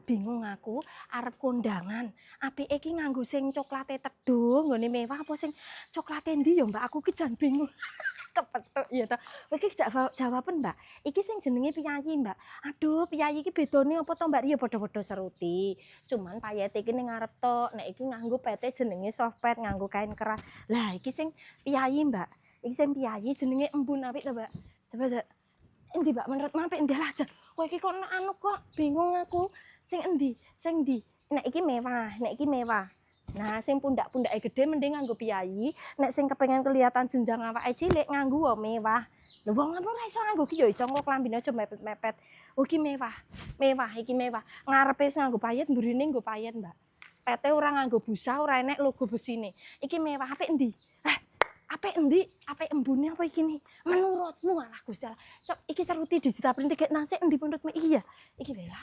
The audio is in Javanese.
bingung aku arep kondangan. Apike iki nganggo sing coklate teduh, nggone mewah apa sing coklate endi ya, Mbak? Aku ki jan bingung. Kepethuk ya ta. Iki jawaben, Mbak. Iki sing jenenge piyayi, Mbak. Aduh, piyayi iki bedane apa to, Mbak? Ya padha-padha seruti. Cuman payete iki ning ngarep tok. Nek iki nganggo pete jenenge soft pet, nganggo kain keras. Lah, iki sing piyayi, Mbak. Iki sing piyayi jenenge embun apik to, Mbak? Coba endi, Mbak? Menurut apik endi lah jan. Kowe iki kok anu kok bingung aku. Sing endi? Sing ndi? Nek iki mewah. Nah, sing pundak-pundake gede mending nganggo piyayi, nek sing kepengin kelihatan jenjang awake cilik nganggo wae mewah. Lha wong ngono ora iso nganggo ki ya iso kok klambine aja mepet-mepet. Oh iki mewah. Mewah iki mewah. Ngarepe wis nganggo payet, mburine nggo payet, Mbak. Pete ora nganggo busa, ora enek logo besine. Iki mewah apik endi? Apik endi? Apik embune apa iki nih? Menurutmu alah Gusti Allah. Cok iki seruti digital print tiket nang sik endi menurutmu? Iya. Iki bela.